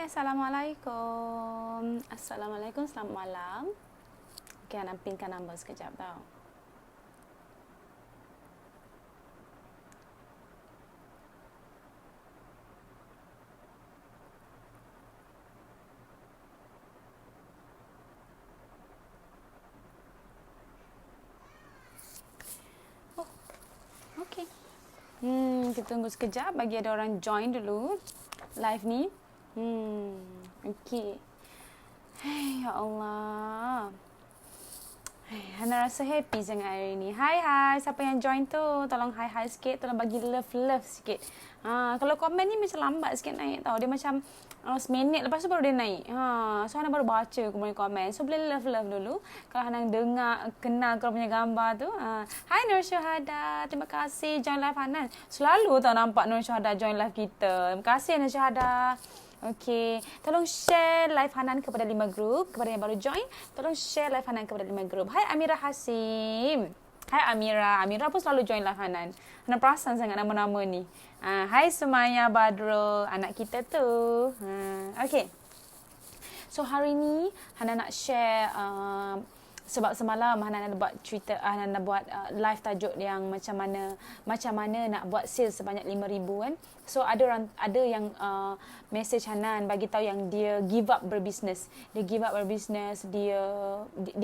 Hai, Assalamualaikum. Assalamualaikum, selamat malam. Okay, Ana pinkan nombor sekejap tau. Oh, okay. Kita tunggu sekejap bagi ada orang join dulu live ni. Okay. Hey, ya Allah. Hana rasa happy sangat hari ni. Hai, siapa yang join tu? Tolong hai sikit, tolong bagi love sikit. Kalau komen ni macam lambat sikit naik tau. Dia macam seminit lepas tu baru dia naik. So Hana baru baca kemudian komen. So boleh love dulu. Kalau Hana dengar, kenal korang punya gambar tu. Hai Nur Syuhada, terima kasih join live Hana. Selalu tau nampak Nur Syuhada join live kita. Terima kasih Nur Syuhada. Okey, tolong share live Hanan kepada 5 grup. Kepada yang baru join, tolong share live Hanan kepada 5 grup. Hai Amira Hasim. Hai Amira. Amira pun selalu join live Hanan. Hanan perasan sangat nama-nama ni. Hai Sumaya Badrul, anak kita tu. Okey. So hari ni Hanan nak share sebab semalam Hana nak buat cerita, Hana nak buat live tajuk yang macam mana nak buat sales sebanyak 5,000 kan. So ada yang message Hanan bagi tahu yang dia give up berbisnes. Dia give up berbisnes, dia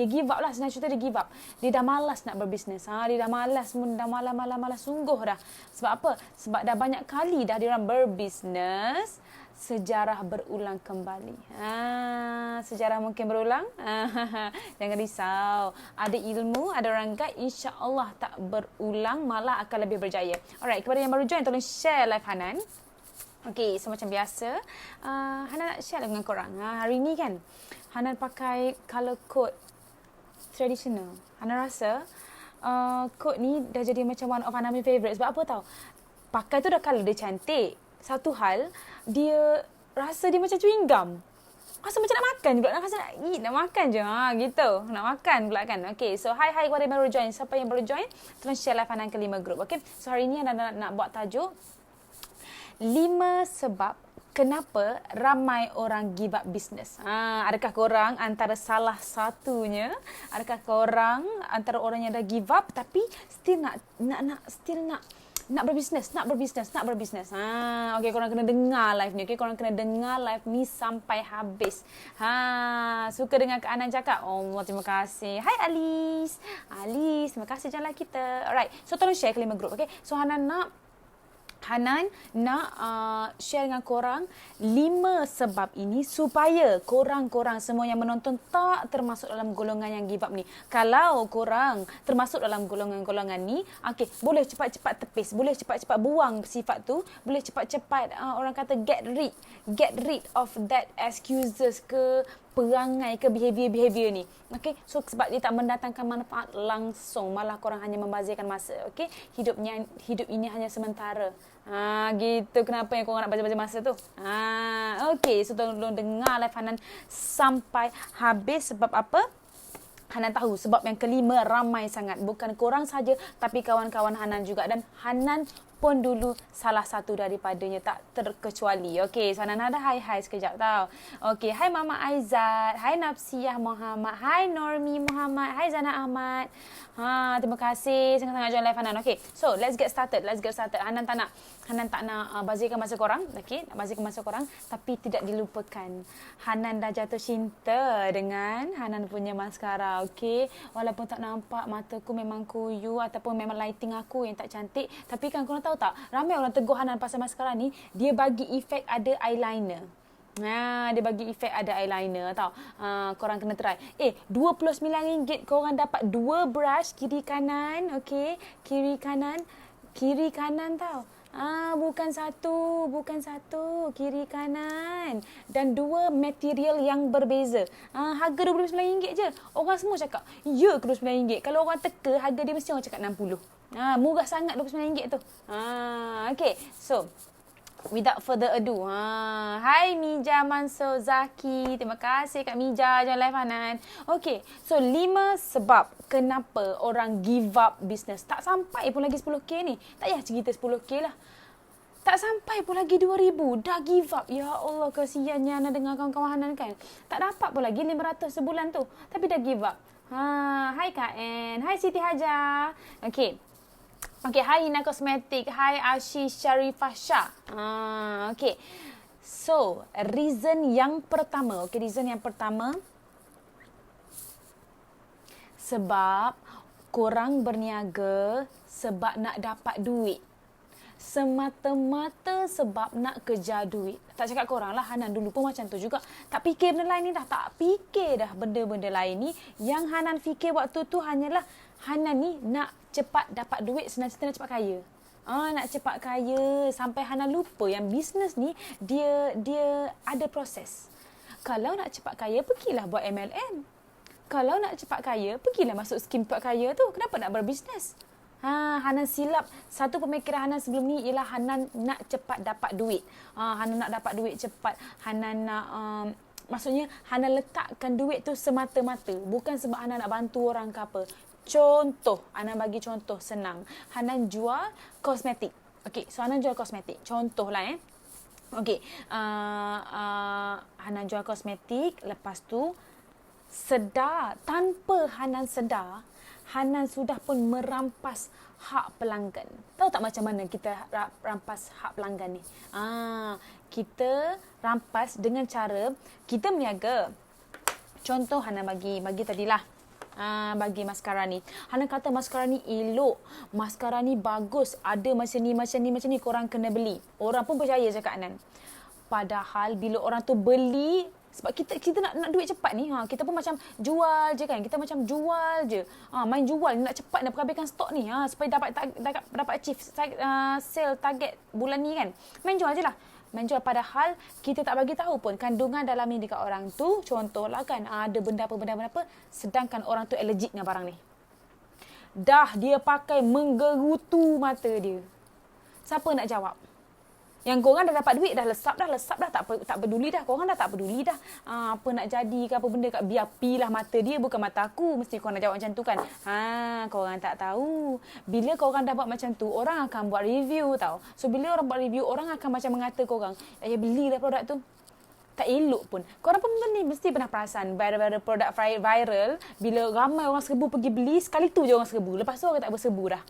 give up lah, senang cerita dia give up. Dia dah malas nak berbisnes. Dia dah malas sungguh dah. Sebab apa? Sebab dah banyak kali dah dia orang berbisnes, sejarah berulang kembali. Sejarah mungkin berulang. Jangan risau. Ada ilmu, ada orang guide, insya-Allah tak berulang, malah akan lebih berjaya. Alright, kepada yang baru join tolong share live Hanan. Okey, so macam biasa, Hanan nak share dengan korang. Hari ni kan Hanan pakai color code traditional. Hanan rasa code ni dah jadi macam one of Hanan punya favourite. Sebab apa tau? Pakai tu dah color dia cantik. Satu hal, dia rasa dia macam chewing gum. Rasa macam nak makan pula. Rasa nak makan je. Gitu. Nak makan pula kan. Okay. So, hai kepada yang baru join. Siapa yang baru join, tolong share live Hanan ke 5 grup. Okay. So, hari ni Hanan nak buat tajuk 5 sebab kenapa ramai orang give up business. Adakah korang antara salah satunya? Adakah korang antara orang yang dah give up tapi still nak berbisnes. Okey, korang kena dengar live ni. Okey, korang kena dengar live ni sampai habis. Suka dengar Kak Anan cakap? Oh, terima kasih. Hai Alice, terima kasih jalan kita. Alright, so tolong share ke 5 grup. Okey, so Hanan nak share dengan korang 5 sebab ini supaya korang semua yang menonton tak termasuk dalam golongan yang give up ni. Kalau korang termasuk dalam golongan ni, okey, boleh cepat-cepat tepis, boleh cepat-cepat buang sifat tu, boleh cepat-cepat orang kata get rid of that excuses ke perangai ke behavior ni. Okey, so sebab dia tak mendatangkan manfaat langsung, malah korang hanya membazirkan masa. Okey, hidup ini hanya sementara. Gitu kenapa yang korang nak bazir-bazir masa tu. Okey, so tolong dengar live Hanan sampai habis. Sebab apa? Hanan tahu sebab yang kelima ramai sangat. Bukan korang saja tapi kawan-kawan Hanan juga. Dan Hanan pun dulu salah satu daripadanya, tak terkecuali. Okey, so Hanan ada hai sekejap tau. Okey, hai Mama Aizat, hai Nafsiyah Muhammad, hai Normi Muhammad, hai Zana Ahmad. Terima kasih sangat-sangat join live Hanan. Okey, so let's get started. Hanan tak nak bazirkan masa korang. Okey, nak bazirkan masa korang, tapi tidak dilupakan Hanan dah jatuh cinta dengan Hanan punya maskara. Okey, walaupun tak nampak, mataku memang kuyu ataupun memang lighting aku yang tak cantik, tapi kan korang tahu tak, ramai orang tegur Hanan pasal maskara ni, dia bagi efek ada eyeliner. Dia bagi efek ada eyeliner tau. Korang kena try. RM29 korang dapat 2 brush kiri kanan. Okey, kiri kanan tau. Bukan satu, kiri kanan. Dan 2 material yang berbeza. Harga RM29 je. Orang semua cakap, ya ke RM29? Kalau orang teka, harga dia mesti orang cakap RM60. Murah sangat RM29 tu. Okay, so without further ado, hai Mija Mansur Zaki. Terima kasih Kak Mija join live Hanan. Okay, so 5 sebab kenapa orang give up business. Tak sampai pun lagi 10K ni. Tak payah cerita 10K lah. Tak sampai pun lagi 2,000. Dah give up. Ya Allah, kesiannya Hana dengar kawan-kawan Hanan kan. Tak dapat pun lagi 500 sebulan tu. Tapi dah give up. Hai Kak N. Hai Siti Hajar. Okay. Okay, hai Hina Kosmetik. Hai Ashish Sharifah Shah. Okay. So, reason yang pertama. Okay, reason yang pertama. Sebab korang berniaga sebab nak dapat duit. Semata-mata sebab nak kejar duit. Tak cakap korang lah, Hanan dulu pun macam tu juga. Tak fikir benda lain ni dah. Tak fikir dah benda-benda lain ni. Yang Hanan fikir waktu tu hanyalah Hanan ni nak cepat dapat duit, senang-senang nak cepat kaya. Nak cepat kaya sampai Hanan lupa yang bisnes ni dia ada proses. Kalau nak cepat kaya, pergilah buat MLM. Kalau nak cepat kaya, pergilah masuk skim cepat kaya tu. Kenapa nak berbisnes? Hanan silap. Satu pemikiran Hanan sebelum ni ialah Hanan nak cepat dapat duit. Hanan nak dapat duit cepat. Hanan nak... maksudnya, Hanan letakkan duit tu semata-mata. Bukan sebab Hanan nak bantu orang ke apa. Contoh, Hanan bagi contoh senang. Hanan jual kosmetik. Okay, so Hanan jual kosmetik. Contoh lah Okay, Hanan jual kosmetik. Lepas tu, tanpa Hanan sedar, Hanan sudah pun merampas hak pelanggan. Tahu tak macam mana kita rampas hak pelanggan ni? Kita rampas dengan cara kita berniaga. Contoh Hanan bagi tadilah. Bagi maskara ni. Hanan kata maskara ni elok. Maskara ni bagus. Ada macam ni. Korang kena beli. Orang pun percaya cakap Hanan. Padahal bila orang tu beli, sebab kita nak duit cepat ni, kita pun macam jual je kan. Kita macam jual je. Main jual, nak cepat nak habiskan stok ni, supaya dapat achieve sale target bulan ni kan. Main jual je lah. Main jual, padahal kita tak bagi tahu pun kandungan dalam ni dekat orang tu. Contohlah kan, ada benda apa, sedangkan orang tu allergic dengan barang ni. Dah dia pakai menggerutu mata dia. Siapa nak jawab? Yang korang dah dapat duit, dah lesap dah, tak peduli dah. Korang dah tak peduli dah. Apa nak jadi ke apa benda, biar pilah mata dia, bukan mata aku. Mesti korang nak jawab macam tu kan. Korang tak tahu. Bila korang dah buat macam tu, orang akan buat review tau. So, bila orang buat review, orang akan macam mengata korang, belilah produk tu. Tak elok pun. Korang pun mesti pernah perasan viral produk viral, bila ramai orang serbu pergi beli, sekali tu je orang serbu. Lepas tu orang tak berserbu dah.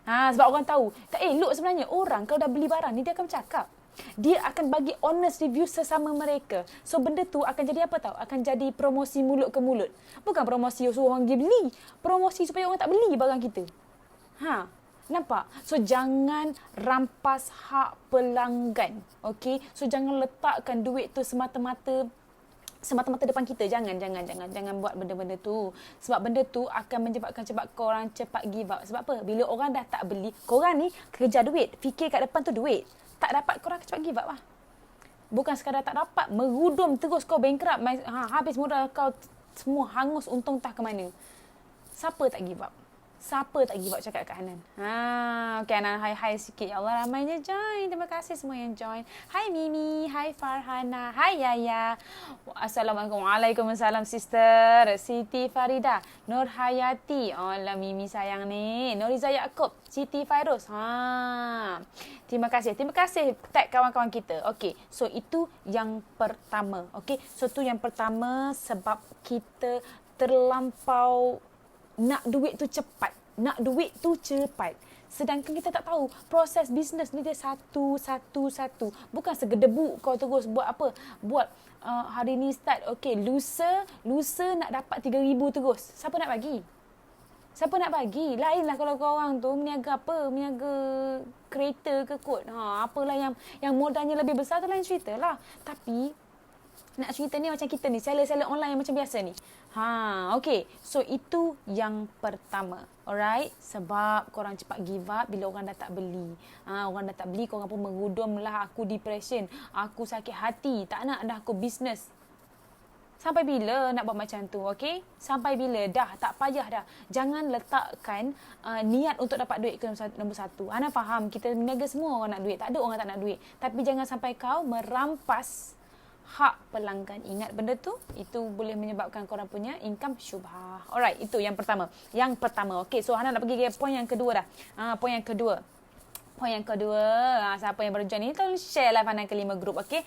Sebab orang tahu tak elok sebenarnya. Orang kalau dah beli barang ni, dia akan cakap. Dia akan bagi honest review sesama mereka. So benda tu akan jadi apa tahu? Akan jadi promosi mulut ke mulut. Bukan promosi suruh orang pergi beli. Promosi supaya orang tak beli barang kita. Nampak? So jangan rampas hak pelanggan. Okay? So jangan letakkan duit tu semata-mata depan kita. Jangan buat benda-benda tu. Sebab benda tu akan menyebabkan korang cepat give up. Sebab apa? Bila orang dah tak beli, korang ni kejar duit. Fikir kat depan tu duit. Tak dapat, korang cepat give up lah. Bukan sekadar tak dapat, merudum terus kau bankrupt. Habis modal kau semua hangus, untung tak ke mana. Siapa tak give up? Siapa tak give up cakap kat Hanan? Okay, Hanan hai sikit. Ya Allah, ramainya join. Terima kasih semua yang join. Hai Mimi, hai Farhana, hai Yaya. Assalamualaikum. Waalaikumsalam sister. Siti Farida, Nur Hayati. Allah, Mimi sayang ni. Noriza Yaakob, Siti Fairuz. Terima kasih. Tag kawan-kawan kita. Okay, so itu yang pertama. Okay, so tu yang pertama sebab kita terlampau nak duit tu cepat. Sedangkan kita tak tahu proses bisnes ni dia satu. Bukan segedebuk kau terus buat apa. Buat hari ni start. Okay, lusa nak dapat 3,000 terus. Siapa nak bagi? Lainlah kalau korang tu meniaga apa? Meniaga kereta ke kot. Apalah yang modalnya lebih besar tu lain cerita lah. Tapi nak cerita ni macam kita ni, seller online yang macam biasa ni. Okay. So, itu yang pertama. Alright? Sebab korang cepat give up bila orang dah tak beli. Orang dah tak beli, korang pun merudum lah. Aku depression. Aku sakit hati. Tak nak dah aku bisnes. Sampai bila nak buat macam tu, okay? Sampai bila? Dah, tak payah dah. Jangan letakkan niat untuk dapat duit ke nombor satu. Ana faham, kita berniaga semua orang nak duit. Tak ada orang tak nak duit. Tapi jangan sampai kau merampas hak pelanggan. Ingat benda tu, itu boleh menyebabkan korang punya income syubhah. Alright, itu yang pertama. Okay, so Hana nak pergi ke poin yang kedua dah. Poin yang kedua. Poin yang kedua, siapa yang baru join ni tolong share live Hanan ke 5 grup, okey?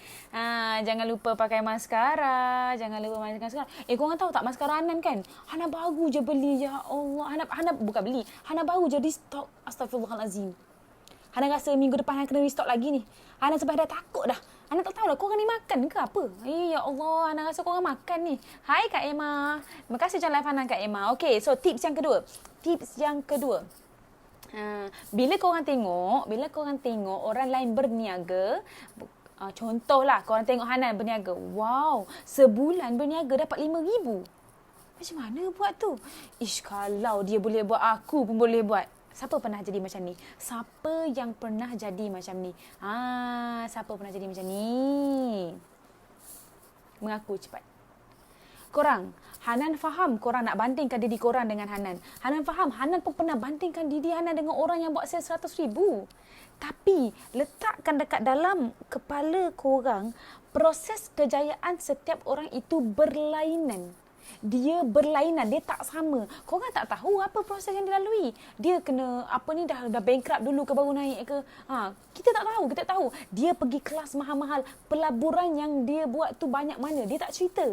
Jangan lupa pakai maskara, jangan lupa pakai maskara. Korang tahu tak maskara Hanan kan? Hanan baru je beli, ya Allah. Hanan bukan beli, Hanan baru je restock. Astagfirullahalazim. Hanan rasa minggu depan Hanan kena restock lagi ni. Hanan sebab dah takut dah. Hanan tak tahu lah korang ni makan ke apa. Ya Allah, Hanan rasa korang makan ni. Hai Kak Emma. Terima kasih join live Hanan Kak Emma. Okey, so tips yang kedua. Bila korang tengok orang lain berniaga, contohlah korang tengok Hanan berniaga, wow, sebulan berniaga dapat 5,000. Macam mana buat tu? Kalau dia boleh buat, aku pun boleh buat. Siapa pernah jadi macam ni? Siapa yang pernah jadi macam ni? Siapa pernah jadi macam ni? Mengaku cepat. Korang, Hanan faham korang nak bandingkan diri korang dengan Hanan. Hanan faham, Hanan pun pernah bandingkan diri Hanan dengan orang yang buat sale 100,000. Tapi, letakkan dekat dalam kepala korang, proses kejayaan setiap orang itu berlainan. Dia berlainan, dia tak sama. Korang tak tahu apa proses yang dilalui. Dia kena, dah bankrupt dulu ke baru naik ke. Kita tak tahu. Dia pergi kelas mahal-mahal. Pelaburan yang dia buat tu banyak mana, dia tak cerita.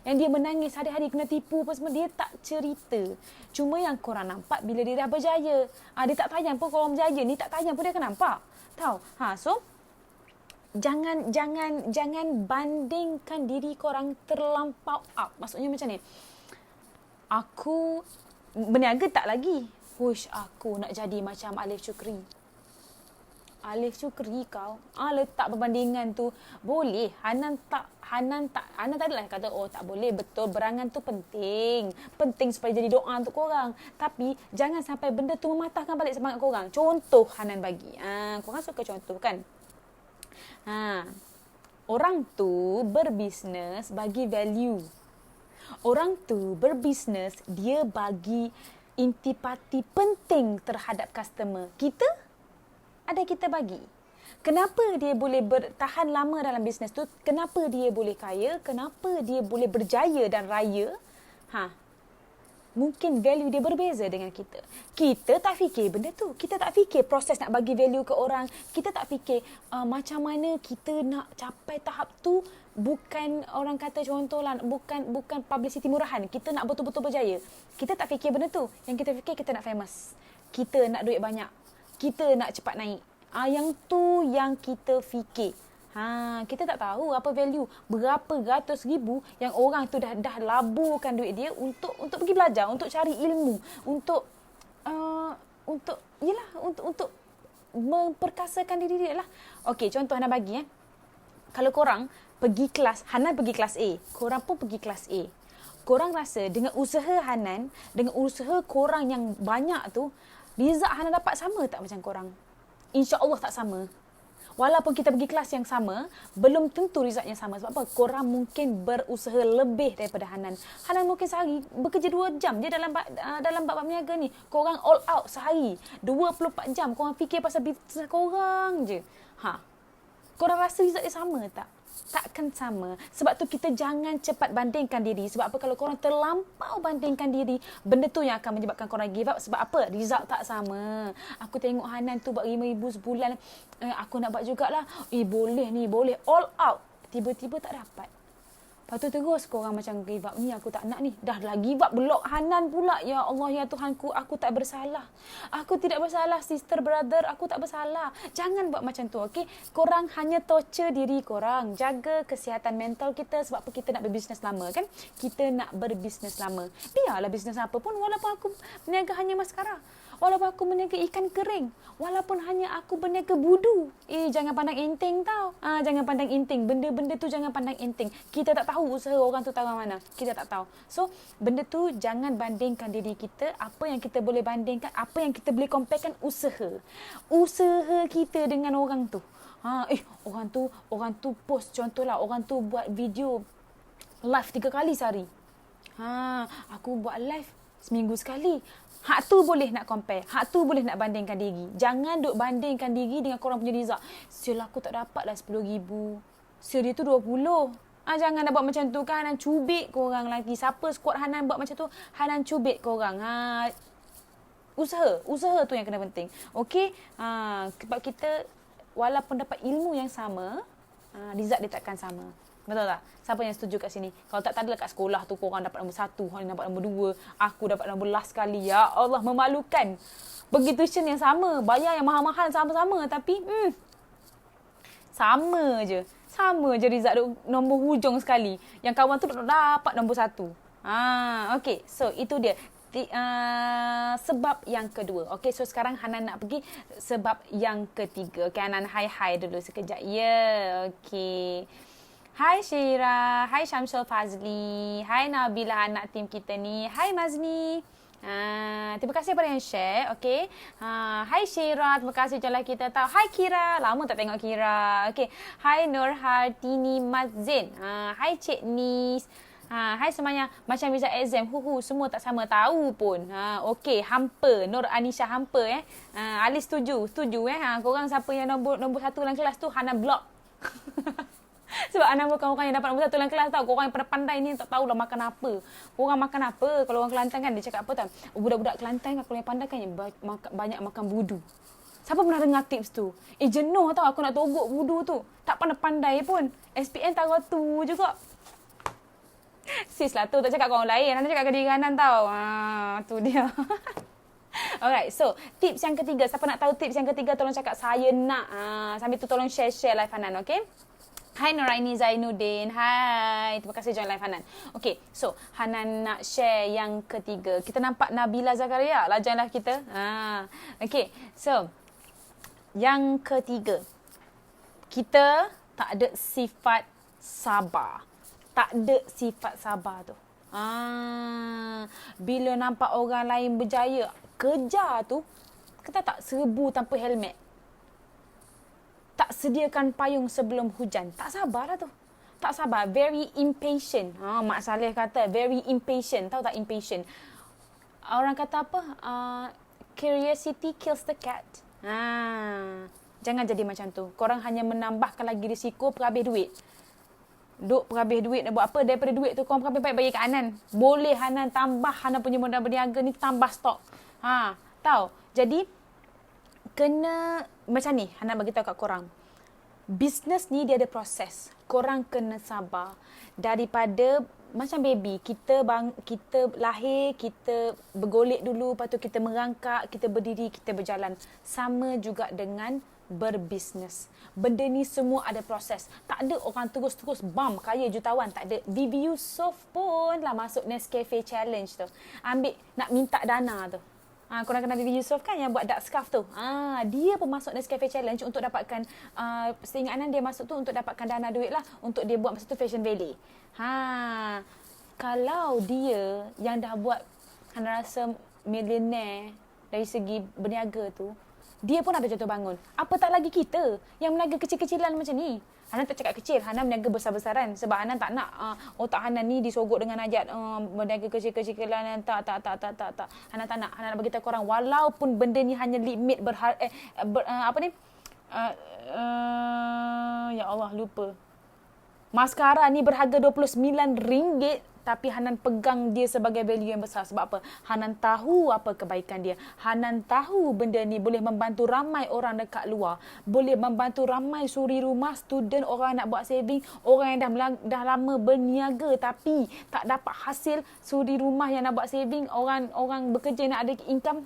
Yang dia menangis hari-hari kena tipu apa semua, dia tak cerita. Cuma yang korang nampak bila dia dah berjaya. Dia tak tayang pun kalau berjaya ni, tak tayang pun dia akan nampak. Tahu? So jangan bandingkan diri korang terlampau up. Maksudnya macam ni. Aku berniaga tak lagi. Aku nak jadi macam Alif Syukri. Alif Syukri kau. Letak perbandingan tu. Boleh. Hanan tak adalah kata, tak boleh. Betul, berangan tu penting. Penting supaya jadi doa untuk korang. Tapi, jangan sampai benda tu mematahkan balik semangat korang. Contoh Hanan bagi. Korang suka contoh kan? Orang tu berbisnes bagi value. Orang tu berbisnes, dia bagi intipati penting terhadap customer. Ada kita bagi. Kenapa dia boleh bertahan lama dalam bisnes tu? Kenapa dia boleh kaya? Kenapa dia boleh berjaya dan raya? Mungkin value dia berbeza dengan kita. Kita tak fikir benda tu. Kita tak fikir proses nak bagi value ke orang. Kita tak fikir macam mana kita nak capai tahap tu. Bukan orang kata contohlah, bukan publicity murahan. Kita nak betul-betul berjaya. Kita tak fikir benda tu. Yang kita fikir, kita nak famous. Kita nak duit banyak. Kita nak cepat naik. Yang tu yang kita fikir. Kita tak tahu apa value. Berapa ratus ribu yang orang tu dah laburkan duit dia untuk pergi belajar, untuk cari ilmu, untuk memperkasakan diri dia lah. Okey, contoh Hana bagi. Kalau korang pergi kelas, Hanan pergi kelas A, korang pun pergi kelas A. Korang rasa dengan usaha Hanan, dengan usaha korang yang banyak tu, result Hanan dapat sama tak macam korang? InsyaAllah tak sama. Walaupun kita pergi kelas yang sama, belum tentu resultnya sama. Sebab apa? Korang mungkin berusaha lebih daripada Hanan. Hanan mungkin sehari bekerja 2 jam je dalam bab berniaga ni. Korang all out sehari. 24 jam. Korang fikir pasal bisnes korang je. Korang rasa result dia sama tak? Takkan sama. Sebab tu kita jangan cepat bandingkan diri. Sebab apa? Kalau korang terlampau bandingkan diri, benda tu yang akan menyebabkan korang give up. Sebab apa? Result tak sama. Aku tengok Hanan tu buat 5,000 sebulan. Aku nak buat jugalah. Boleh ni, boleh. All out. Tiba-tiba tak dapat. Lepas tu terus korang macam give up. Ni aku tak nak ni. Dah give up. Block Hanan pula. Ya Allah, ya Tuhanku. Aku tak bersalah. Aku tidak bersalah. Sister, brother. Aku tak bersalah. Jangan buat macam tu. Okay? Korang hanya torture diri korang. Jaga kesihatan mental kita. Sebab apa kita nak berbisnes lama kan? Kita nak berbisnes lama. Biarlah bisnes apa pun. Walaupun aku berniaga hanya maskara. Walaupun aku berniaga ikan kering. Walaupun hanya aku berniaga budu. Jangan pandang enteng tau. Jangan pandang enteng. Benda-benda tu jangan pandang enteng. Kita tak tahu usaha orang tu tahu mana. Kita tak tahu. So, benda tu jangan bandingkan diri kita. Apa yang kita boleh bandingkan, apa yang kita boleh comparekan, usaha. Usaha kita dengan orang tu. Orang tu post. Contohlah, orang tu buat video live 3 kali sehari. Aku buat live seminggu sekali. Hak tu boleh nak compare. Hak tu boleh nak bandingkan diri. Jangan duk bandingkan diri dengan korang punya result. Sial aku tak dapat lah 10,000. Sial dia tu 20. Jangan nak buat macam tu kan. Hanan cubit korang lagi. Siapa squad Hanan buat macam tu, Hanan cubit korang. Usaha tu yang kena penting. Okey, sebab kita walaupun dapat ilmu yang sama, result dia takkan sama. Betul tak? Siapa yang setuju kat sini? Kalau tak ada kat sekolah tu korang dapat nombor 1, korang dapat nombor 2, aku dapat nombor last sekali. Ya Allah, memalukan. Pergi tuition yang sama, bayar yang mahal-mahal sama-sama tapi sama je. Sama je result tu, nombor hujung sekali. Yang kawan tu dapat nombor 1. Okey, so itu dia. Sebab yang kedua. Okey, so sekarang Hanan nak pergi sebab yang ketiga. Okey, Hanan hi dulu sekejap. Okey. Hai Syira, hai Syamsul Fazli, hai Nabila anak tim kita ni, hai Mazni. Terima kasih kepada yang share. Okey. Hai Syira, terima kasih jalan kita tahu. Hai Kira, lama tak tengok Kira. Okey. Hai Nur Hartini Mazin. Hai Cik Nis. Hai semuanya, macam visa exam, semua tak sama tahu pun. Okey, hampa, Nur Anisha hampa Ali setuju korang siapa yang nombor 1 dalam kelas tu Hana block. Sebab Hana bukan orang yang dapat nombor 1 dalam kelas tau. Korang yang pandai ni tak tahulah makan apa. Korang makan apa? Kalau orang Kelantan kan dia cakap apa tau? Budak-budak Kelantan kalau yang pandai kan banyak makan budu. Siapa pernah dengar tips tu? Jenuh tau aku nak togok budu tu. Tak pandai pun. SPM tahu tu juga. Sis lah tu, tak cakap kat orang lain. Hana cakap kat diri Hanan tau. Tu dia. Alright, so tips yang ketiga. Siapa nak tahu tips yang ketiga, tolong cakap saya nak. Sambil tu tolong share live Hanan, okay? Hai Nuraini Zainuddin. Hai. Terima kasih join live Hanan. Okay, so Hanan nak share yang ketiga. Kita nampak Nabila Zakaria lah join live kita. Okay, so yang ketiga. Kita tak ada sifat sabar. Tak ada sifat sabar tu. Bila nampak orang lain berjaya, kejar tu, kita tak serbu tanpa helmet. Tak sediakan payung sebelum hujan. Tak sabar lah tu. Tak sabar. Very impatient. Mak Saleh kata, very impatient. Tahu tak impatient? Orang kata apa? Curiosity kills the cat. Jangan jadi macam tu. Korang hanya menambahkan lagi risiko perhabis duit. Duk perhabis duit nak buat apa? Daripada duit tu korang perhabis baik bagi kat Hanan. Boleh Hanan tambah Hanan punya modal berniaga ni, tambah stok. Tahu? Jadi kena macam ni Hanan bagi tahu kat korang. Bisnes ni dia ada proses. Korang kena sabar. Daripada macam baby, kita lahir, kita bergolek dulu, lepas tu kita merangkak, kita berdiri, kita berjalan. Sama juga dengan berbisnes. Benda ni semua ada proses. Tak ada orang terus-terus kaya jutawan. Tak ada. Vivi Yusof pun lah masuk Nescafe Challenge tu. Ambil nak minta dana tu. Korang kenal Vivi Yusof kan yang buat dark scarf tu. Dia pun masuk Nescafe Challenge untuk dapatkan, seingat Anan dia masuk tu untuk dapatkan dana duit lah. Untuk dia buat masa tu Fashion Valley. Kalau dia yang dah buat, Hana rasa millionaire dari segi berniaga tu, dia pun ada jatuh bangun. Apa tak lagi kita yang berniaga kecil-kecilan macam ni. Hanan tak cakap kecil, Hanan berniaga besar-besaran. Sebab Hanan tak nak otak Hanan ni disogok dengan ajat berniaga kecil-kecilan. Tak. Hanan tak nak. Hanan nak beritahu korang, walaupun benda ni hanya limit ya Allah, lupa. Maskara ni berharga RM29, tapi Hanan pegang dia sebagai value yang besar. Sebab apa? Hanan tahu apa kebaikan dia. Hanan tahu benda ni boleh membantu ramai orang dekat luar. Boleh membantu ramai suri rumah, student, orang nak buat saving, orang yang dah lama berniaga tapi tak dapat hasil suri rumah yang nak buat saving, orang bekerja nak ada income.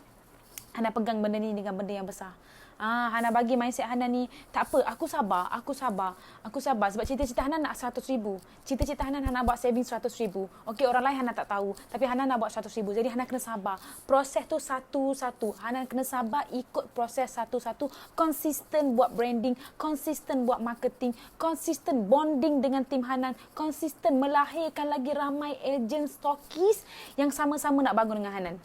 Hanan pegang benda ni dengan benda yang besar. Hana bagi mindset Hana ni, tak apa, aku sabar. Sebab cita-cita Hana nak 100,000. Cita-cita Hana buat saving 100,000. Okey, orang lain Hana tak tahu. Tapi Hana nak buat 100,000. Jadi Hana kena sabar. Proses tu satu-satu. Hana kena sabar ikut proses satu-satu. Konsisten buat branding. Konsisten buat marketing. Konsisten bonding dengan tim Hanan. Konsisten melahirkan lagi ramai agent stokis yang sama-sama nak bangun dengan Hanan.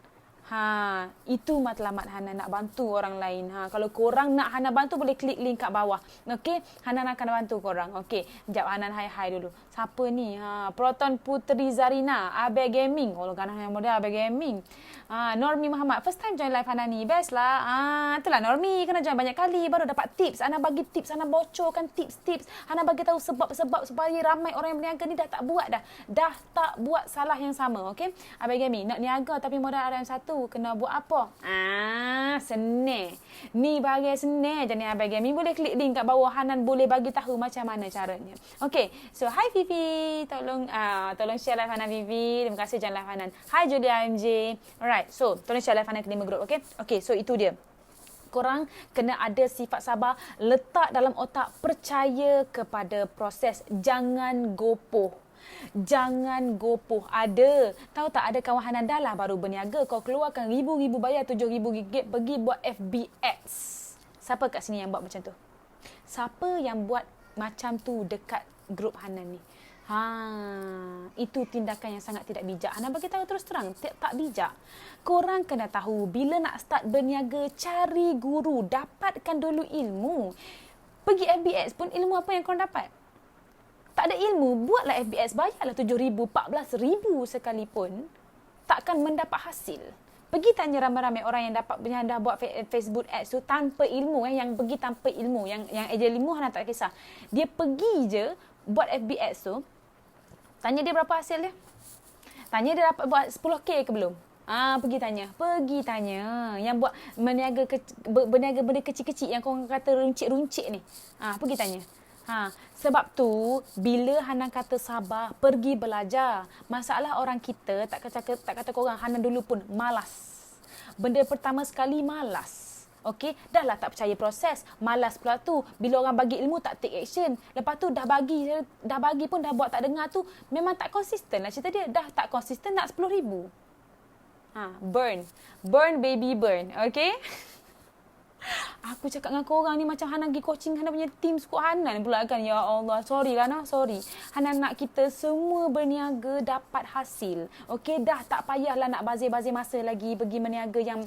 Itu matlamat Hana nak bantu orang lain. Kalau korang nak Hana bantu, boleh klik link kat bawah. Okey, Hana akan bantu korang. Okey, sekejap Hana hai dulu. Siapa ni? Proton Putri Zarina, Abe Gaming. Oh, ganah yang model Abe Gaming. Normi Muhammad, first time join live Hana ni. Best lah. Itulah Normi, kena join banyak kali baru dapat tips. Hana bagi tips, Hana bocorkan tips-tips. Hana bagi tahu sebab-sebab supaya ramai orang yang berniaga ni dah tak buat dah. Dah tak buat salah yang sama. Okey, Abe Gaming nak niaga tapi modal RM1. tahu kena buat apa. Senang. Ni bagi senang je ni bagi. Mi boleh klik link kat bawah. Hanan boleh bagi tahu macam mana caranya. Okay. So, hi Fifi. Tolong share live Hanan Fifi. Terima kasih jangan live Hanan. Hi Julia MJ. Alright. So, tolong share live Hanan ke 5 group. Okay. Okay. So, itu dia. Korang kena ada sifat sabar. Letak dalam otak. Percaya kepada proses. Jangan gopoh. Jangan gopoh. Ada. Tahu tak, ada kawan Hanan dah lah baru berniaga. Kau keluarkan ribu-ribu bayar RM7,000 pergi buat FB Ads. Siapa kat sini yang buat macam tu? Siapa yang buat macam tu dekat grup Hanan ni? Itu tindakan yang sangat tidak bijak. Hanan bagi tahu terus terang, tak bijak. Korang kena tahu, bila nak start berniaga, cari guru. Dapatkan dulu ilmu. Pergi FB Ads pun ilmu apa yang korang dapat? Tak ada ilmu, buatlah FBS, bayarlah RM7,000, RM14,000 sekalipun, takkan mendapat hasil. Pergi tanya ramai-ramai orang yang dah buat Facebook Ads tu tanpa ilmu, yang pergi tanpa ilmu, yang ejen ilmu Hana tak kisah. Dia pergi je buat FB Ads tu, tanya dia berapa hasil dia. Tanya dia dapat buat 10K ke belum. Pergi tanya. Yang buat berniaga benda kecil-kecil yang korang kata runcit-runcit ni. Pergi tanya. Sebab tu, bila Hanan kata sabar, pergi belajar. Masalah orang kita, tak kata korang, Hanan dulu pun malas. Benda pertama sekali, malas. Okey, dah lah tak percaya proses. Malas pula tu. Bila orang bagi ilmu, tak take action. Lepas tu, dah bagi pun dah buat tak dengar tu, memang tak konsisten lah cerita dia. Dah tak konsisten, nak RM10,000. Burn baby burn. Okey? Aku cakap dengan korang ni macam Hanan pergi coaching Hanan punya team skut Hanan pula kan. Ya Allah, sorry lah nah, sorry. Hanan nak kita semua berniaga dapat hasil. Okey, dah tak payahlah nak bazir-bazir masa lagi pergi berniaga yang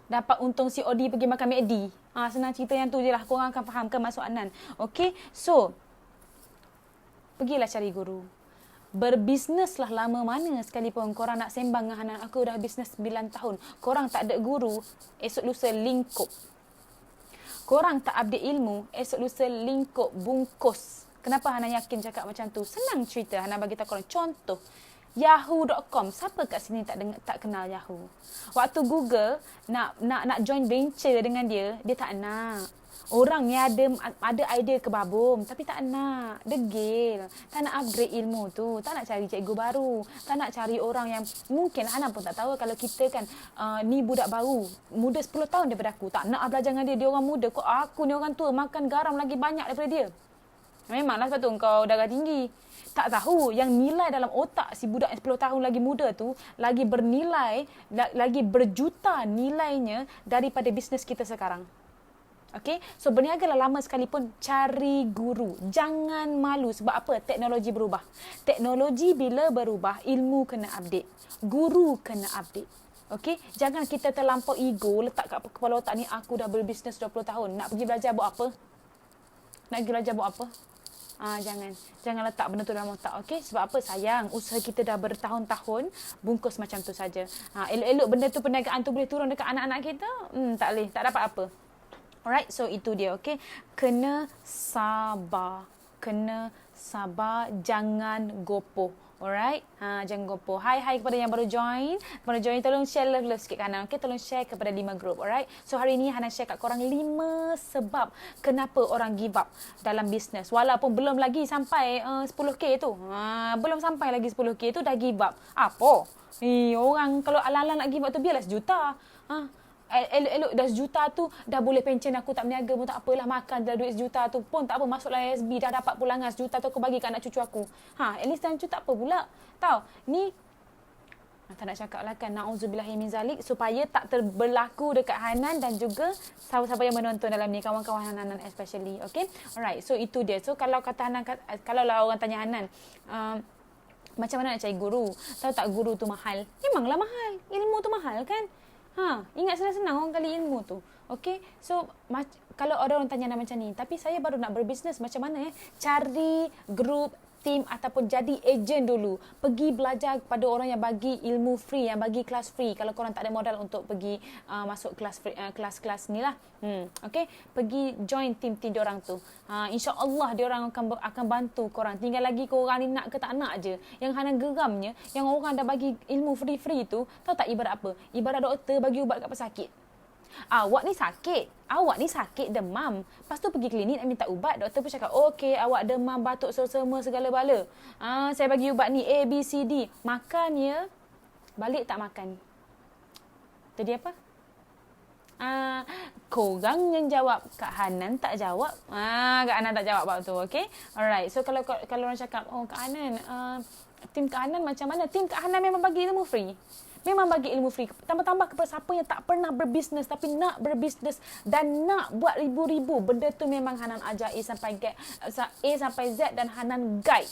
dapat untung COD pergi makan McD. Senang cerita yang tu je lah. Korang akan faham ke maksud Hanan. Okey, so pergilah cari guru. Berbisneslah lama mana sekalipun korang nak sembang dengan Hanan. Aku dah bisnes 9 tahun. Korang tak ada guru, esok lusa lingkup. Korang tak update ilmu, esok lusa lingkup, bungkus. Kenapa Hanan yakin cakap macam tu? Senang cerita. Hanan bagi tahu korang. Contoh, Yahoo.com. Siapa kat sini tak kenal Yahoo? Waktu Google nak join venture dengan dia tak nak. Orang ni ada idea kebabum tapi tak nak. Degil. Tak nak upgrade ilmu tu. Tak nak cari cikgu baru. Tak nak cari orang yang mungkin Hanan pun tak tahu kalau kita kan ni budak baru. Muda 10 tahun daripada aku. Tak nak belajar dengan dia. Dia orang muda. Kok aku ni orang tua makan garam lagi banyak daripada dia. Memanglah sebab tu kau darah tinggi. Tak tahu yang nilai dalam otak si budak yang 10 tahun lagi muda tu lagi bernilai, lagi berjuta nilainya daripada bisnes kita sekarang. Okay, so berniagalah lama sekalipun, cari guru. Jangan malu. Sebab apa? Teknologi berubah. Teknologi bila berubah, ilmu kena update. Guru kena update. Okay, jangan kita terlampau ego, letak kat kepala otak ni, aku dah berbisnes 20 tahun. Nak pergi belajar buat apa? Jangan letak benda tu dalam otak. Okay, sebab apa? Sayang, usaha kita dah bertahun-tahun, bungkus macam tu saja. Elok-elok benda tu, perniagaan tu boleh turun dekat anak-anak kita, tak boleh, tak dapat apa. Alright, so itu dia, okay. Kena sabar, jangan gopoh. Alright, jangan gopoh. Hai kepada yang baru join. Tolong share love sikit kanan, okay. Tolong share kepada 5 group, alright. So hari ni Hana share kat korang 5 sebab kenapa orang give up dalam bisnes. Walaupun belum lagi sampai 10K tu. Belum sampai lagi 10K tu dah give up. Apa? Orang kalau ala-ala nak give up tu biarlah sejuta. Elok-elok dah sejuta tu dah boleh pencen aku tak berniaga pun tak apalah, makan dah duit sejuta tu pun tak apa, masuklah SB dah dapat pulangan sejuta tu aku bagi kat anak cucu aku. At least dalam cucu tak apa pula. Tahu ni tak nak cakap lah kan, na'udzubillahi min zalik, supaya tak berlaku dekat Hanan dan juga siapa-siapa yang menonton dalam ni, kawan-kawan Hanan especially. Okay, alright, so itu dia. So kalau kata Hanan, kalau lah orang tanya Hanan, macam mana nak cari guru? Tahu tak guru tu mahal? Memanglah mahal. Ilmu tu mahal kan? Ingat senang-senang orang kali ilmu tu. Okay, so kalau ada orang tanya macam ni, tapi saya baru nak berbisnes, macam mana cari grup, tim ataupun jadi ejen dulu. Pergi belajar kepada orang yang bagi ilmu free, yang bagi kelas free. Kalau korang tak ada modal untuk pergi masuk kelas free, kelas-kelas ni lah. Okay, pergi join tim-tim diorang tu. InsyaAllah diorang akan bantu korang. Tinggal lagi korang ni nak ke tak nak je. Yang Hana geramnya, yang orang dah bagi ilmu free-free tu, tahu tak ibarat apa? Ibarat doktor bagi ubat kat pesakit. Awak ni sakit demam. Lepas tu pergi klinik nak minta ubat. Doktor pun cakap, okey, awak demam, batuk, selsema, segala bala. Saya bagi ubat ni A, B, C, D. Makan ya. Balik tak makan. Jadi apa? Korang yang jawab. Kak Hanan tak jawab. Kak Hanan tak jawab waktu tu. Okay? Alright. So kalau orang cakap, Kak Hanan, tim Kak Hanan macam mana? Tim Kak Hanan memang bagi ilmu free. Memang bagi ilmu free. Tambah-tambah kepada siapa yang tak pernah berbisnes tapi nak berbisnes dan nak buat ribu-ribu. Benda tu memang Hanan ajar A sampai Z dan Hanan guide.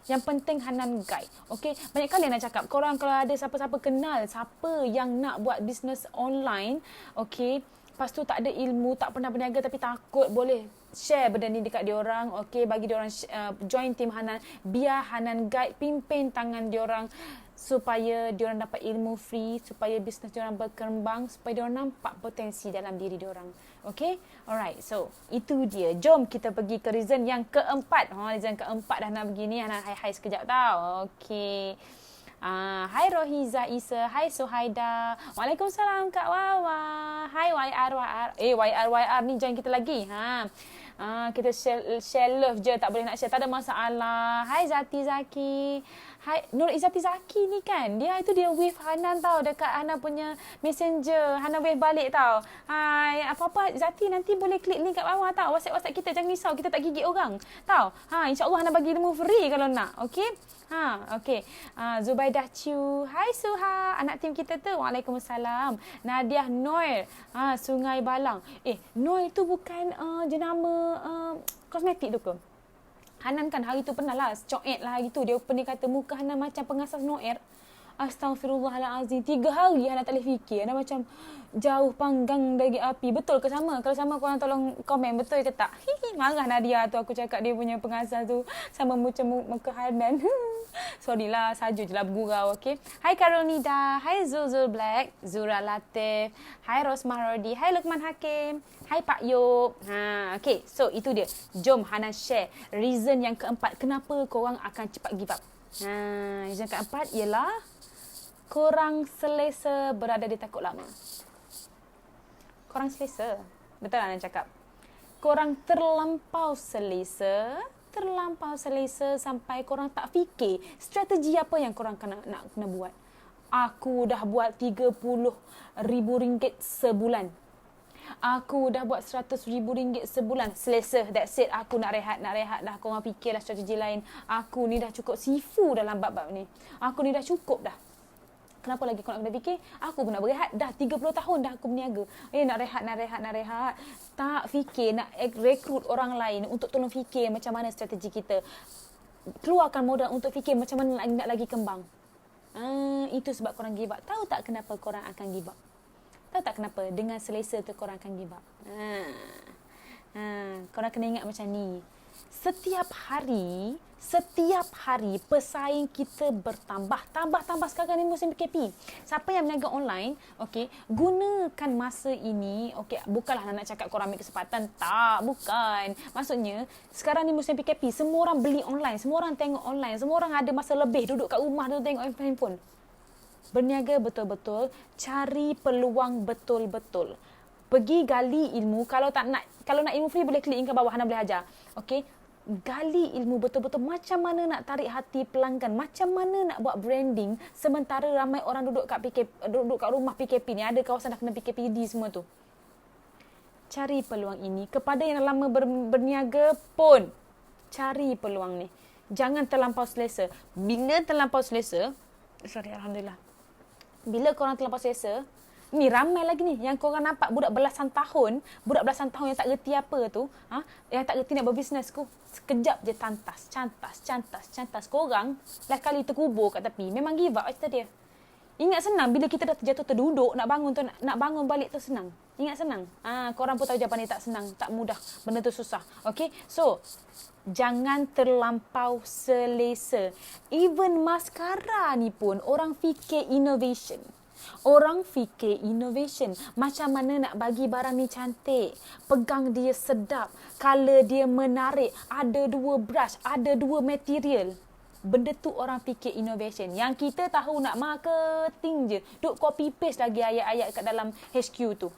Yang penting Hanan guide. Okay? Banyak kali Hanan cakap, korang kalau ada siapa-siapa kenal, siapa yang nak buat bisnes online, okay, lepas tu tak ada ilmu, tak pernah berniaga tapi takut, boleh share benda ni dekat diorang, okay, bagi diorang join tim Hanan, biar Hanan guide, pimpin tangan diorang supaya diorang dapat ilmu free, supaya bisnes diorang berkembang, supaya diorang nampak potensi dalam diri diorang. Okay? Alright, so itu dia. Jom kita pergi ke reason yang keempat. Reason keempat dah nak begini, Hanan hai sekejap tau. Okay. Hai Rohiza Isa, hai Suhaida. Waalaikumsalam Kak Wawa. Hai YR ni join kita lagi. Kita share love je, tak boleh nak share, tak ada masalah. Hai Zati Zaki. Hai Nur Izzati Zaki ni kan, dia wave Hanan tau dekat Hanan punya messenger. Hanan wave balik tau. Hai, apa-apa Zati nanti boleh klik link kat bawah tau. WhatsApp kita, jangan risau, kita tak gigit orang. Tau. InsyaAllah Hanan bagi ilmu free kalau nak. Okey? Okey. Zubaidah Chu. Hai Suha, anak tim kita tu. Waalaikumsalam. Nadiah Noir. Sungai Balang. Noir tu bukan jenama kosmetik tu ke? Hanan kan hari tu pernah lah coet lah hari tu. Dia pernah kata muka Hanan macam pengasas Noir. Astaghfirullahalazim. 3 hari Hanan tak boleh fikir. Hanan macam jauh panggang dari api. Betul ke sama? Kalau sama korang tolong komen. Betul ke tak? Marah Nadia tu aku cakap dia punya pengasas tu sama macam muka Hanan. Sorry lah, saja je lah bergurau. Okay? Hai Carol Nida. Hai Zul Black. Zura Latif. Hai Rosmah Rodi. Hai Lukman Hakim. Hai Pak Yop. Okay, so itu dia. Jom Hanan share reason yang keempat. Kenapa korang akan cepat give up? Reason keempat ialah korang selesa berada di takut lama. Korang selesa. Betul lah Hanan cakap. Korang terlampau selesa sampai korang tak fikir strategi apa yang korang nak buat. Aku dah buat RM30,000 sebulan. Aku dah buat RM100,000 sebulan. Selesa. That's it. Aku nak rehat dah. Korang fikirlah strategi lain. Aku ni dah cukup sifu dalam bab-bab ni. Aku ni dah cukup dah. Kenapa lagi kau nak kena fikir? Aku pun nak berehat. Dah 30 tahun dah aku berniaga. Nak rehat. Tak fikir nak rekrut orang lain untuk tolong fikir macam mana strategi kita. Keluarkan modal untuk fikir macam mana nak lagi kembang. Itu sebab korang give up. Tahu tak kenapa korang akan give up? Tahu tak kenapa? Dengan selesa tu korang akan give up. Korang kena ingat macam ni. Setiap hari pesaing kita bertambah. Tambah sekarang ni musim PKP. Siapa yang berniaga online, okey, gunakan masa ini, okey, bukanlah nak cakap korang ambil kesempatan, tak, bukan. Maksudnya, sekarang ni musim PKP, semua orang beli online, semua orang tengok online, semua orang ada masa lebih duduk kat rumah tu tengok handphone. Berniaga betul-betul, cari peluang betul-betul. Pergi gali ilmu, kalau nak ilmu free boleh klik link kat bawah, Hana boleh ajar. Okey? Gali ilmu betul-betul macam mana nak tarik hati pelanggan, macam mana nak buat branding sementara ramai orang duduk kat rumah PKP ni, ada kawasan dah kena PKPD semua tu. Cari peluang ini. Kepada yang lama berniaga pun, cari peluang ni. Jangan terlampau selesa. Bila terlampau selesa, Alhamdulillah. Bila korang terlampau selesa, ni ramai lagi ni yang korang nampak budak belasan tahun yang tak reti apa tu, yang tak reti nak berbisnes ku, sekejap je cantas. Korang lah kali terkubur kat tepi. Memang give up cerita dia. Ingat senang bila kita dah terjatuh terduduk, nak bangun tu nak bangun balik tu senang. Ingat senang. Korang pun tahu jawapan ni tak senang, tak mudah. Benda tu susah. Okay? So, jangan terlampau selesa. Even maskara ni pun orang fikir innovation. Orang fikir innovation. Macam mana nak bagi barang ni cantik. Pegang dia sedap. Color dia menarik. Ada 2 brush. Ada 2 material. Benda tu orang fikir innovation. Yang kita tahu nak marketing je. Duk copy paste lagi ayat-ayat kat dalam HQ tu.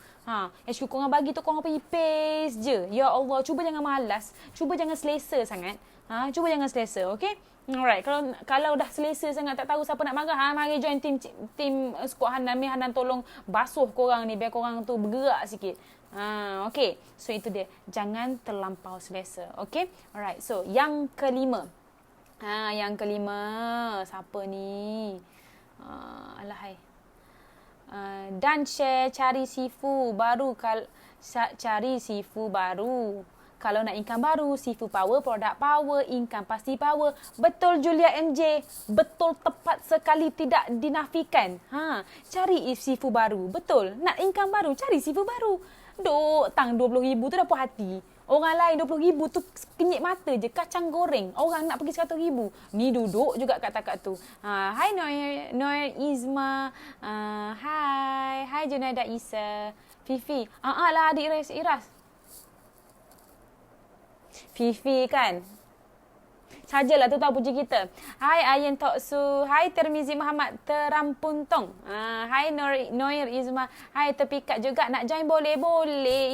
HQ korang bagi tu korang pergi paste je. Ya Allah, cuba jangan malas. Cuba jangan selesa sangat. Cuba jangan selesa, okay? Alright, kalau dah selesa sangat tak tahu siapa nak marah, mari join team squad Hanan. Hanan tolong basuh korang ni biar korang tu bergerak sikit. Okay. So itu dia. Jangan terlampau selesa. Okay? Alright. So yang kelima. Yang kelima. Siapa ni? Alahai. Dan share cari sifu baru. Cari sifu baru. Kalau nak income baru, sifu power, produk power, income pasti power. Betul Julia MJ. Betul, tepat sekali, tidak dinafikan. Cari sifu baru. Betul. Nak income baru, cari sifu baru. Duk tang 20,000 tu dah puas hati. Orang lain 20,000 tu kenyit mata je, kacang goreng. Orang nak pergi 100,000. Ni duduk juga kat takat tu. Hai Noir Izma. Hai Junaida Isa. Fifi. Lah adik Iras. Fifi kan. Sajalah tu tahu puji kita. Hai Ayen Toksu. Hai Termizi Muhammad Terampuntong. Hai Noir Izma. Hai terpikat juga. Nak join boleh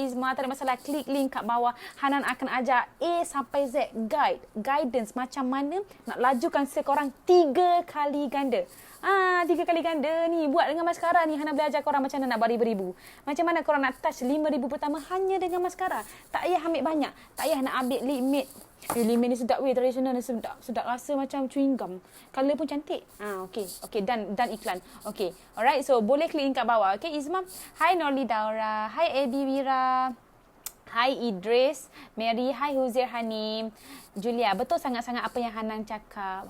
Izma. Tak ada masalah. Klik link kat bawah. Hanan akan ajar A sampai Z. Guidance macam mana nak lajukan sekorang 3 kali ganda. 3 kali ganda ni. Buat dengan maskara ni. Hana belajar korang macam mana nak beribu-ribu. Macam mana korang nak touch 5,000 pertama hanya dengan maskara. Tak payah ambil banyak. Tak payah nak ambil limit. Limit ni sedap tradisional ni sedap. Sedap rasa macam chewing gum. Color pun cantik. Okay. Dan iklan. Okay. Alright. So, boleh klik link kat bawah. Okay, Izma. Hai Norli Daura. Hai Ebi Wira. Hai Idris. Mary. Hai Huzair Hanim. Julia, betul sangat-sangat apa yang Hanan cakap.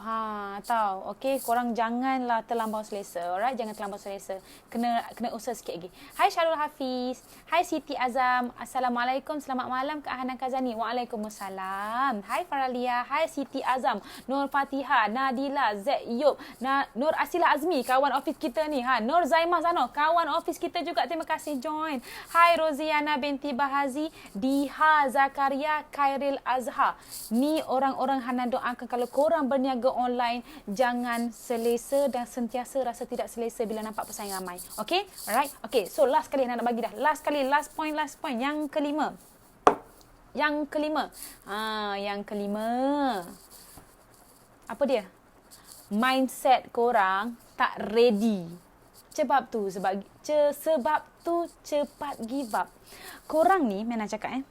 Tahu. Okey, korang janganlah terlampau selesa. Alright, jangan terlampau selesa. Kena usaha sikit lagi. Hai Syarul Hafiz. Hai Siti Azam. Assalamualaikum. Selamat malam Kak Hanan Kazani. Waalaikumsalam. Hai Faralia. Hai Siti Azam. Nur Fatiha. Nadila. Z Yub. Nur Asila Azmi, kawan office kita ni. Nur Zaimah Zano, kawan office kita juga. Terima kasih join. Hai Roziana binti Bahazi. Diha Zakaria Khairil Azhar. Ni orang-orang Hanan doakan kalau korang berniaga online, jangan selesa dan sentiasa rasa tidak selesa bila nampak pesaing ramai. Okay? Alright? Okay. So, last kali Hanan nak bagi dah. Last point. Yang kelima. Yang kelima. Apa dia? Mindset korang tak ready. Sebab tu cepat give up. Korang ni, mana cakap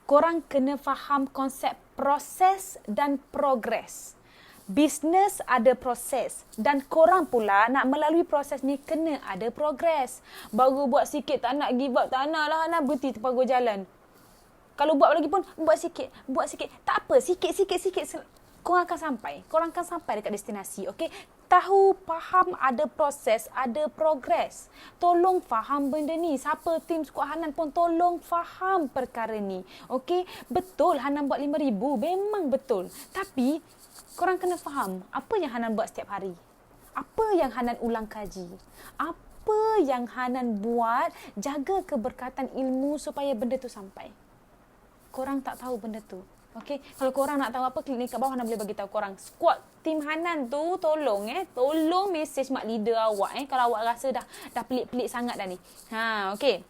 korang kena faham konsep proses dan progres. Bisnes ada proses dan korang pula nak melalui proses ni kena ada progres. Baru buat sikit tak nak give up, tak nak lah, nak berhenti terpagur jalan. Kalau buat lagi pun buat sikit. Tak apa, sikit. Korang akan sampai dekat destinasi, okey? Tahu, faham, ada proses, ada progres. Tolong faham benda ni. Siapa tim Squad Hanan pun tolong faham perkara ni. Okey? Betul Hanan buat 5,000. Memang betul. Tapi, korang kena faham apa yang Hanan buat setiap hari. Apa yang Hanan ulang kaji. Apa yang Hanan buat jaga keberkatan ilmu supaya benda tu sampai. Korang tak tahu benda tu. Okey, kalau korang nak tahu apa, klik link kat bawah, Hanan boleh bagi tahu korang. Squad tim Hanan tu tolong message mak leader awak kalau awak rasa dah pelik-pelik sangat dah ni. Okey.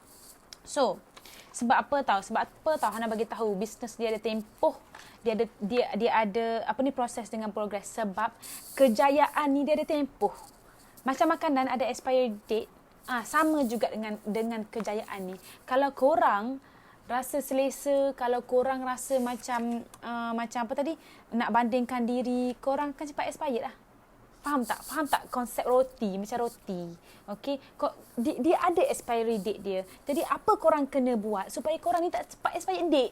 So, sebab apa tahu Hanan bagi tahu bisnes dia ada tempoh, dia ada proses dengan progres, sebab kejayaan ni dia ada tempoh. Macam makanan ada expiry date, sama juga dengan kejayaan ni. Kalau korang rasa selesa, kalau korang rasa macam apa tadi, nak bandingkan diri, korang kan cepat expired lah. Faham tak konsep roti, macam roti. Okey, dia ada expiry date dia. Jadi apa korang kena buat supaya korang ni tak cepat expired date?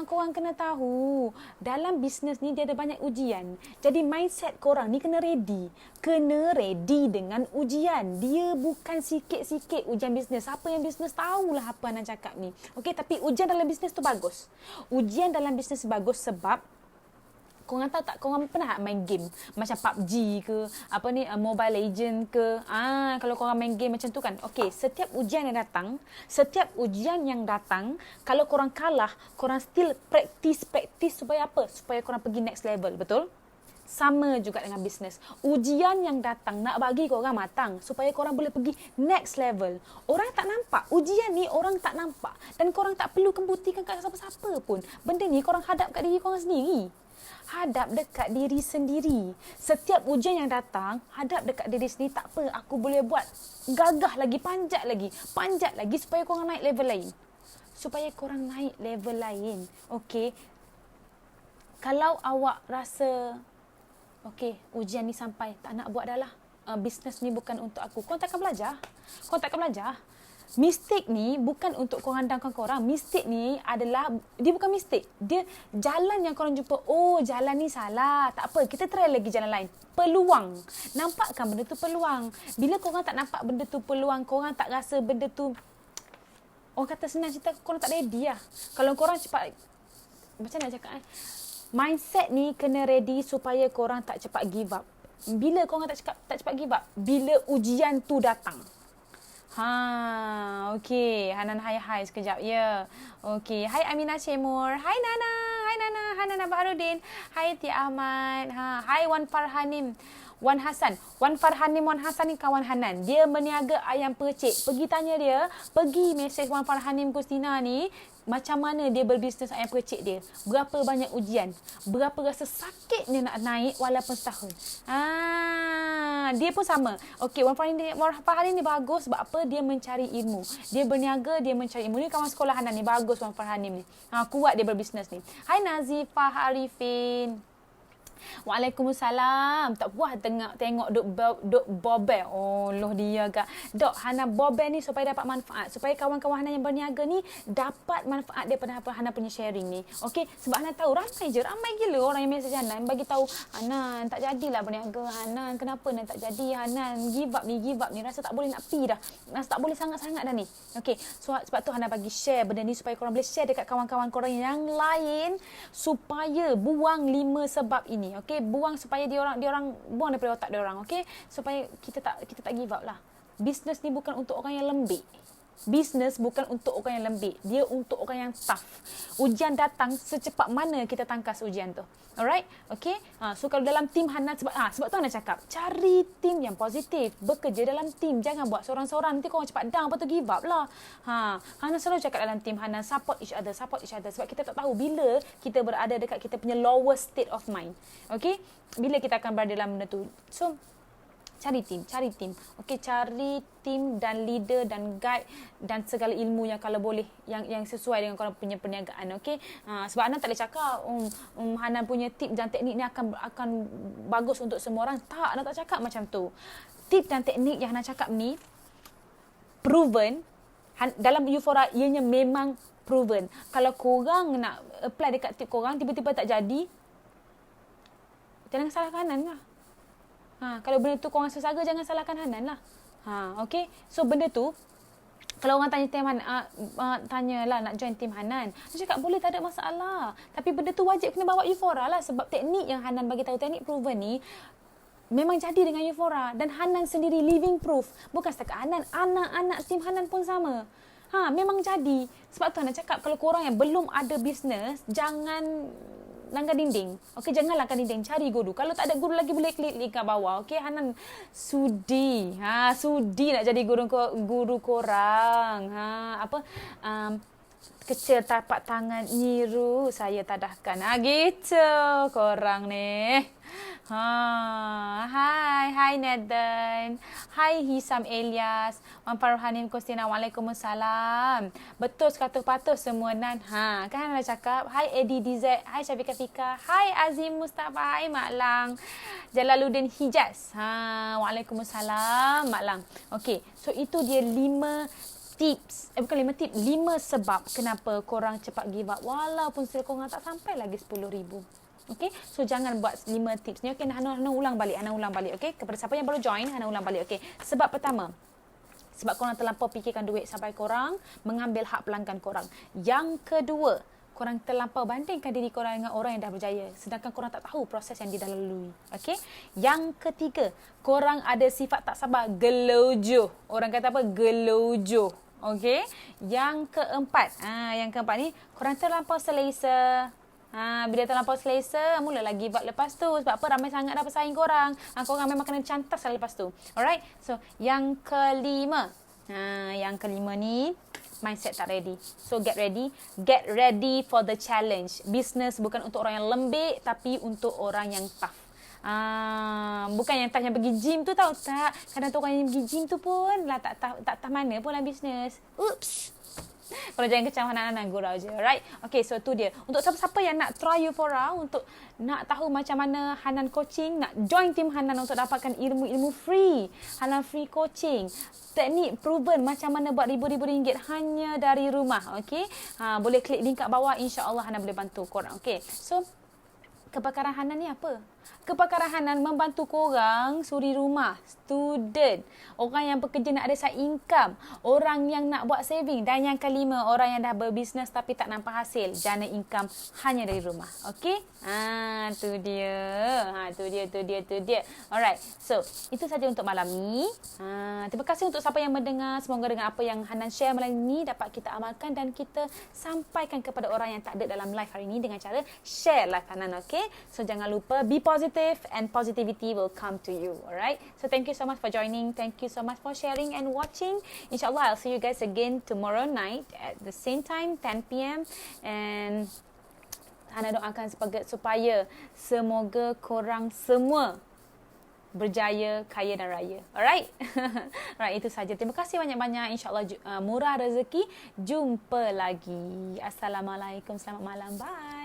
Korang korang kena tahu, dalam bisnes ni dia ada banyak ujian. Jadi mindset korang ni kena ready. Kena ready dengan ujian. Dia bukan sikit-sikit ujian bisnes. Siapa yang bisnes tahulah apa Hanan cakap ni. Okey, tapi ujian dalam bisnes tu bagus. Ujian dalam bisnes bagus sebab korang tahu tak, korang pernah tak main game macam PUBG ke, Mobile Legend ke. Kalau korang main game macam tu kan. Okey, setiap ujian yang datang, kalau korang kalah, korang still practice supaya apa? Supaya korang pergi next level, betul? Sama juga dengan bisnes. Ujian yang datang nak bagi korang matang supaya korang boleh pergi next level. Orang tak nampak. Ujian ni orang tak nampak. Dan korang tak perlu buktikan kat siapa-siapa pun. Benda ni korang hadap kat diri korang sendiri. Hadap dekat diri sendiri. Setiap ujian yang datang, hadap dekat diri sendiri. Tak apa, aku boleh buat. Gagah lagi, panjat lagi supaya korang naik level lain. Okey. Kalau awak rasa, okey, ujian ni sampai, tak nak buat dah lah. Bisnes ni bukan untuk aku. Korang takkan belajar. Mistake ni bukan untuk korang downkan korang. Mistake ni adalah, dia bukan mistake. Dia jalan yang korang jumpa. Oh, jalan ni salah. Tak apa, kita try lagi jalan lain. Peluang. Nampakkan benda tu peluang. Bila korang tak nampak benda tu peluang, korang tak rasa benda tu, orang kata senang cerita, korang tak ready lah. Kalau korang cepat, macam nak cakap mindset ni kena ready supaya korang tak cepat give up. Bila korang tak cepat give up? Bila ujian tu datang. Okey. Hanan hai sekejap. Ya. Okey. Hai Aminah Cemur. Hai Nana. Hai Nana Baharudin. Hai Tia Ahmad. Hai Wan Farhanim. Wan Hasan ni kawan Hanan. Dia berniaga ayam percik. Pergi tanya dia. Pergi mesej Wan Farhanim Kustina ni. Macam mana dia berbisnes ayam percik dia. Berapa banyak ujian. Berapa rasa sakit dia nak naik walaupun setahun. Dia pun sama. Okey, Wan Farhanim ni bagus sebab apa? Dia mencari ilmu. Dia berniaga, dia mencari ilmu. Ni kawan sekolah Hanan ni. Bagus Wan Farhanim ni. Kuat dia berbisnes ni. Hai Nazifah Arifin. Waalaikumsalam. Tak puas tengok duk bobel. Oh, loh dia agak. Dok, Hana bobel ni supaya dapat manfaat. Supaya kawan-kawan Hana yang berniaga ni dapat manfaat daripada Hana punya sharing ni. Okey, sebab Hana tahu ramai gila orang yang mesej Hana bagi tahu, Hanan tak jadilah berniaga. Hanan, kenapa Hanan tak jadi? Hanan give up ni. Rasa tak boleh nak pi dah. Rasa tak boleh sangat-sangat dah ni. Okey, so, sebab tu Hana bagi share benda ni supaya korang boleh share dekat kawan-kawan korang yang lain supaya buang 5 sebab ini. Okey, buang supaya dia orang buang daripada otak dia orang. Okey, supaya kita tak give up lah. Bisnes ni bukan untuk orang yang lembik. Bisnes bukan untuk orang yang lembik. Dia untuk orang yang tough. Ujian datang, secepat mana kita tangkas ujian tu. Alright? Okey? So kalau dalam tim Hanan, sebab tu Hanan cakap, cari tim yang positif. Bekerja dalam tim. Jangan buat seorang-seorang. Nanti korang cepat down, lepas tu give up lah. Hanan selalu cakap dalam tim Hanan, support each other. Sebab kita tak tahu bila kita berada dekat kita punya lower state of mind. Okey? Bila kita akan berada dalam benda tu. So, cari tim. Okey, cari tim dan leader dan guide dan segala ilmu yang kalau boleh yang sesuai dengan korang punya perniagaan. Okey. Sebab Hanan tak boleh cakap Hanan punya tip dan teknik ni akan bagus untuk semua orang. Tak, Hanan tak cakap macam tu. Tip dan teknik yang Hanan cakap ni proven dalam Euphora, ianya memang proven. Kalau korang nak apply dekat tip korang tiba-tiba tak jadi, jangan salahkan Hanan lah. Kalau benda tu korang sesaga, jangan salahkan Hanan lah. Okay. So, benda tu, kalau orang tanya tim Hanan, tanyalah nak join tim Hanan. Saya cakap, boleh, tak ada masalah. Tapi benda tu wajib kena bawa Euphora lah. Sebab teknik yang Hanan bagi tahu, teknik proven ni, memang jadi dengan Euphora. Dan Hanan sendiri living proof. Bukan setakat Hanan, anak-anak tim Hanan pun sama. Memang jadi. Sebab tu Hanan cakap, kalau korang yang belum ada bisnes, jangan langgar dinding. Okey, jangan langgar dinding. Cari guru. Kalau tak ada guru lagi, boleh klik link kat bawah. Okey, Hanan sudi. Sudi nak jadi guru korang. Kecil tapak tangan nyiru saya tadahkan. Gitu korang ni. Hai Nathan. Hai Hisam Elias. Wan Farhanin Kustina. Waalaikumsalam. Betul sepatut semua Nan. Kan dah cakap. Hai Eddie DZ. Hai Syafiqah Fika. Hai Azim Mustafa. Hai Mak Lang. Jalaluddin Hijaz. Waalaikumsalam Mak Lang. Okey, so itu dia 5 tips, bukan 5 tips, 5 sebab kenapa korang cepat give up walaupun skill korang tak sampai lagi 10,000. Okay, so jangan buat 5 tips ni. Okay, Hana ulang balik. Okay, kepada siapa yang baru join, Hana ulang balik. Okay, sebab pertama, sebab korang terlampau fikirkan duit sampai korang mengambil hak pelanggan korang. Yang kedua, korang terlampau bandingkan diri korang dengan orang yang dah berjaya, sedangkan korang tak tahu proses yang dia dah lalui. Okay? Yang ketiga, korang ada sifat tak sabar, gelojoh. Orang kata apa? Gelojoh. Okay? Yang keempat ni, korang terlampau selesa. Bila terlampau selesa, mulalah give up lepas tu. Sebab apa? Ramai sangat dah pesaing korang. Korang memang kena cantas lah lepas tu. Alright? So, yang kelima. Yang kelima ni, mindset tak ready. So, get ready. Get ready for the challenge. Business bukan untuk orang yang lembik, tapi untuk orang yang tough. Bukan yang tough yang pergi gym tu tau. Tak. Kadang tu orang yang pergi gym tu pun lah tak tahu mana pun lah business. Oops. Kalau jangan kecam anak-anak gurau je. Alright? Okay, so tu dia. Untuk siapa-siapa yang nak try Euphora, untuk nak tahu macam mana Hanan coaching, nak join tim Hanan untuk dapatkan ilmu-ilmu free. Hanan free coaching. Teknik proven macam mana buat ribu-ribu ringgit hanya dari rumah. Okay? Boleh klik link kat bawah. InsyaAllah Hanan boleh bantu korang. Okay? So, kepakaran Hanan ni apa? Kepakaran Hanan membantu korang suri rumah, student, orang yang bekerja nak ada side income, orang yang nak buat saving, dan yang kelima, orang yang dah berbisnes tapi tak nampak hasil, jana income hanya dari rumah. Okay? Tu dia. Alright. So, itu saja untuk malam ni. Terima kasih untuk siapa yang mendengar. Semoga dengan apa yang Hanan share malam ni dapat kita amalkan dan kita sampaikan kepada orang yang tak ada dalam live hari ni dengan cara share live Hanan. Okay? So, jangan lupa be positive and positivity will come to you. Alright? So, thank you so much for joining. Thank you so much for sharing and watching. InsyaAllah, I'll see you guys again tomorrow night at the same time, 10 p.m. And Hana doakan supaya semoga korang semua berjaya, kaya dan raya. Alright? Alright, itu saja. Terima kasih banyak-banyak. InsyaAllah murah rezeki. Jumpa lagi. Assalamualaikum. Selamat malam. Bye.